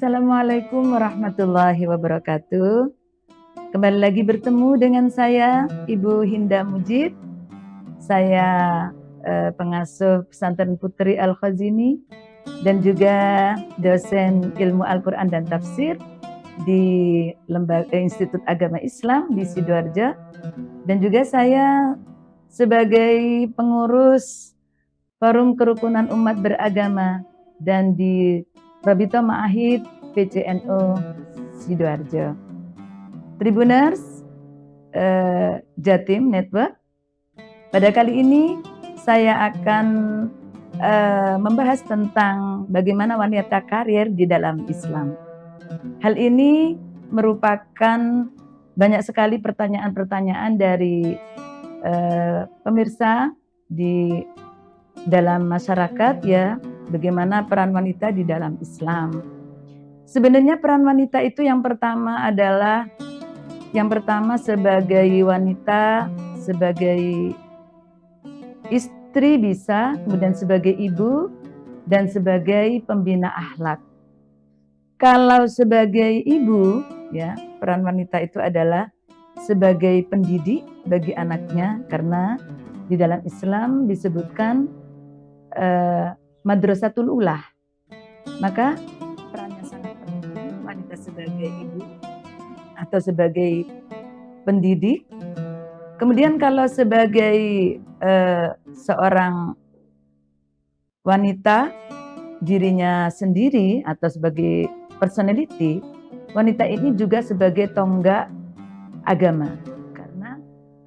Assalamualaikum warahmatullahi wabarakatuh. Kembali lagi bertemu dengan saya, Ibu Hinda Mujib. Saya pengasuh Pesantren Putri Al-Khazini dan juga dosen ilmu Al-Quran dan Tafsir di Institut Agama Islam di Sidoarjo. Dan juga saya sebagai pengurus Forum Kerukunan Umat Beragama dan di Rabita Ma'ahid PCNU Sidoarjo. Tribuners Jatim Network, pada kali ini saya akan membahas tentang bagaimana wanita karir di dalam Islam. Hal ini merupakan banyak sekali pertanyaan-pertanyaan dari pemirsa di dalam masyarakat, ya, bagaimana peran wanita di dalam Islam. Sebenarnya peran wanita itu yang pertama sebagai wanita, sebagai istri bisa, kemudian sebagai ibu, dan sebagai pembina akhlak. Kalau sebagai ibu, ya, peran wanita itu adalah sebagai pendidik bagi anaknya, karena di dalam Islam disebutkan Madrasatul Ulah. Maka perannya sangat penting wanita sebagai ibu atau sebagai pendidik. Kemudian kalau sebagai seorang wanita dirinya sendiri atau sebagai personality, wanita ini juga sebagai tonggak agama. Karena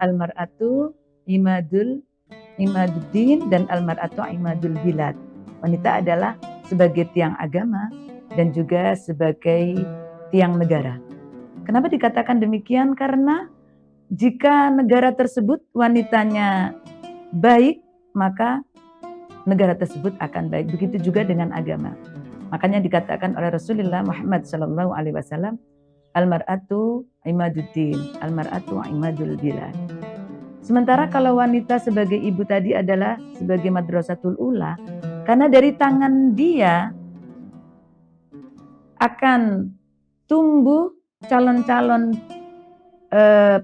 al-mar'atu imaduddin dan al-mar'atu imadul bilad. Wanita adalah sebagai tiang agama dan juga sebagai tiang negara. Kenapa dikatakan demikian? Karena jika negara tersebut wanitanya baik, maka negara tersebut akan baik. Begitu juga dengan agama. Makanya dikatakan oleh Rasulullah Muhammad SAW, al-mar'atu imaduddin, al-mar'atu imadul bilad. Sementara kalau wanita sebagai ibu tadi adalah sebagai madrasatul ula, karena dari tangan dia akan tumbuh calon-calon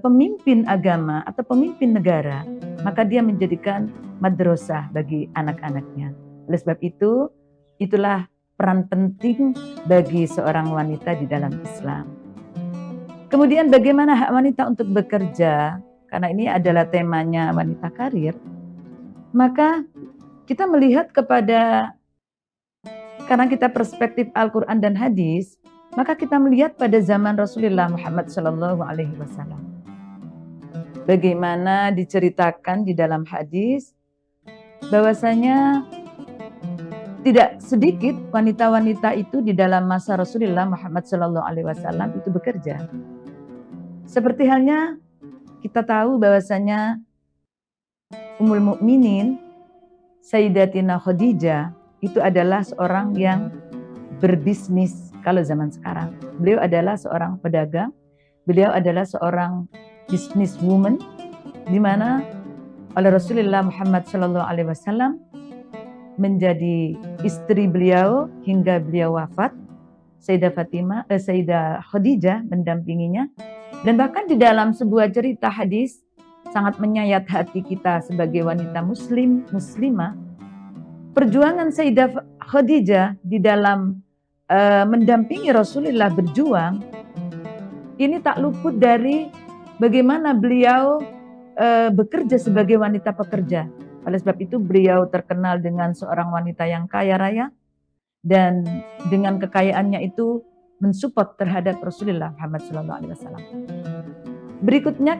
pemimpin agama atau pemimpin negara, maka dia menjadikan madrasah bagi anak-anaknya. Oleh sebab itu, itulah peran penting bagi seorang wanita di dalam Islam. Kemudian bagaimana hak wanita untuk bekerja? Karena ini adalah temanya wanita karir, maka kita melihat karena kita perspektif Al-Quran dan hadis, maka kita melihat pada zaman Rasulullah Muhammad SAW. Bagaimana diceritakan di dalam hadis, bahwasanya tidak sedikit wanita-wanita itu di dalam masa Rasulullah Muhammad SAW itu bekerja. Seperti halnya kita tahu bahwasanya Ummul Mukminin Sayyidatina Khadijah itu adalah seorang yang berbisnis kalau zaman sekarang. Beliau adalah seorang pedagang, beliau adalah seorang businesswoman, di mana oleh Rasulullah Muhammad SAW menjadi istri beliau hingga beliau wafat. Sayyidah Khadijah mendampinginya. Dan bahkan di dalam sebuah cerita hadis sangat menyayat hati kita sebagai wanita muslimah. Perjuangan Sayyidah Khadijah di dalam mendampingi Rasulullah berjuang, ini tak luput dari bagaimana beliau bekerja sebagai wanita pekerja. Oleh sebab itu beliau terkenal dengan seorang wanita yang kaya raya, dan dengan kekayaannya itu mensupport terhadap Rasulullah Muhammad SAW. Berikutnya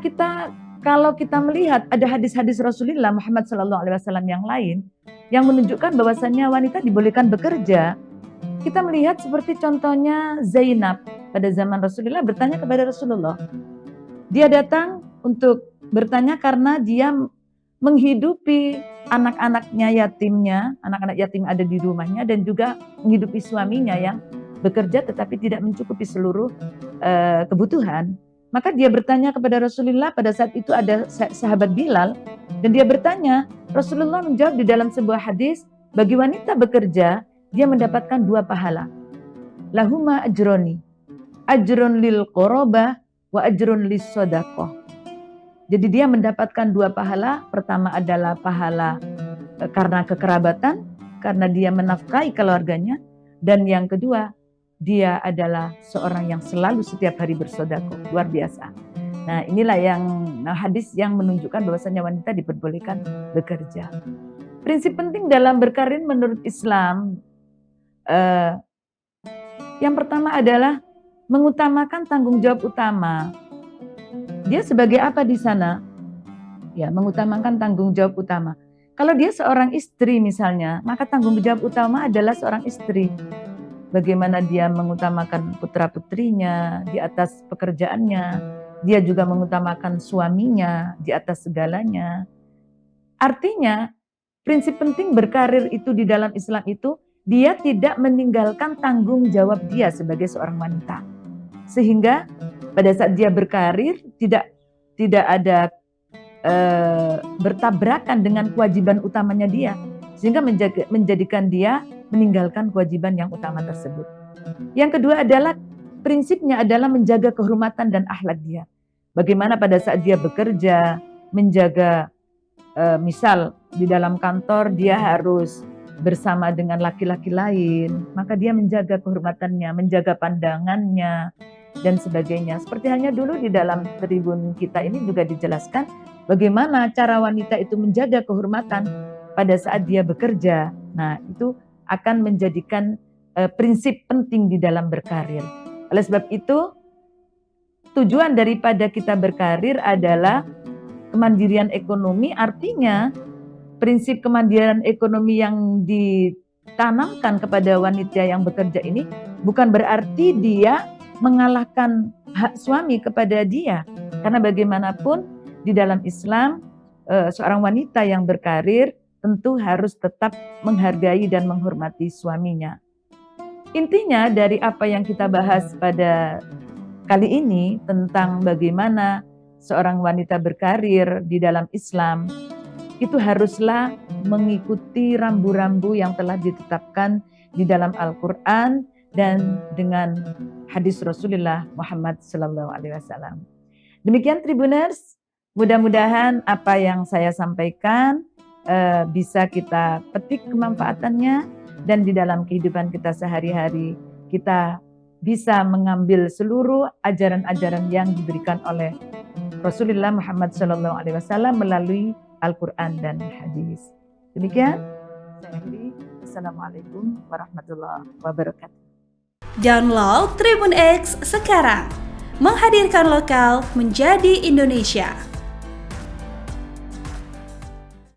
kalau kita melihat ada hadis-hadis Rasulullah Muhammad SAW yang lain yang menunjukkan bahwasannya wanita dibolehkan bekerja. Kita melihat seperti contohnya Zainab pada zaman Rasulullah bertanya kepada Rasulullah. Dia datang untuk bertanya karena dia menghidupi anak-anaknya yatimnya, anak-anak yatim ada di rumahnya, dan juga menghidupi suaminya yang bekerja tetapi tidak mencukupi seluruh kebutuhan. Maka dia bertanya kepada Rasulullah, pada saat itu ada sahabat Bilal, dan dia bertanya, Rasulullah menjawab di dalam sebuah hadis, bagi wanita bekerja, dia mendapatkan 2 pahala. lahuma ajroni. Ajrun lil qorobah wa ajrun lis sodaqoh. Jadi dia mendapatkan 2 pahala. Pertama adalah pahala karena kekerabatan, karena dia menafkahi keluarganya. Dan yang kedua, dia adalah seorang yang selalu setiap hari bersedekah. Luar biasa. Nah, inilah hadis yang menunjukkan bahwasanya wanita diperbolehkan bekerja. Prinsip penting dalam berkarir menurut Islam, yang pertama adalah mengutamakan tanggung jawab utama. Dia sebagai apa di sana? Ya, mengutamakan tanggung jawab utama. Kalau dia seorang istri misalnya, maka tanggung jawab utama adalah seorang istri. Bagaimana dia mengutamakan putra-putrinya di atas pekerjaannya. Dia juga mengutamakan suaminya di atas segalanya. Artinya, prinsip penting berkarir itu di dalam Islam itu, dia tidak meninggalkan tanggung jawab dia sebagai seorang wanita. Sehingga pada saat dia berkarir tidak ada bertabrakan dengan kewajiban utamanya dia, sehingga menjadikan dia meninggalkan kewajiban yang utama tersebut. Yang kedua adalah prinsipnya adalah menjaga kehormatan dan akhlak dia. Bagaimana pada saat dia bekerja, menjaga misal di dalam kantor dia harus bersama dengan laki-laki lain, maka dia menjaga kehormatannya, menjaga pandangannya, dan sebagainya. Seperti halnya dulu di dalam tribun kita ini juga dijelaskan bagaimana cara wanita itu menjaga kehormatan pada saat dia bekerja. Nah, itu akan menjadikan prinsip penting di dalam berkarir. Oleh sebab itu, tujuan daripada kita berkarir adalah kemandirian ekonomi. Artinya, prinsip kemandirian ekonomi yang ditanamkan kepada wanita yang bekerja ini bukan berarti dia mengalahkan hak suami kepada dia. Karena bagaimanapun di dalam Islam, seorang wanita yang berkarir tentu harus tetap menghargai dan menghormati suaminya. Intinya dari apa yang kita bahas pada kali ini tentang bagaimana seorang wanita berkarir di dalam Islam, itu haruslah mengikuti rambu-rambu yang telah ditetapkan di dalam Al-Quran dan dengan hadis Rasulullah Muhammad SAW. Demikian Tribuners, mudah-mudahan apa yang saya sampaikan bisa kita petik kemanfaatannya, dan di dalam kehidupan kita sehari-hari kita bisa mengambil seluruh ajaran-ajaran yang diberikan oleh Rasulullah Muhammad SAW melalui Al-Quran dan hadis. Demikian, saya akhiri. Assalamualaikum warahmatullahi wabarakatuh. Download Tribun X sekarang, menghadirkan lokal menjadi Indonesia.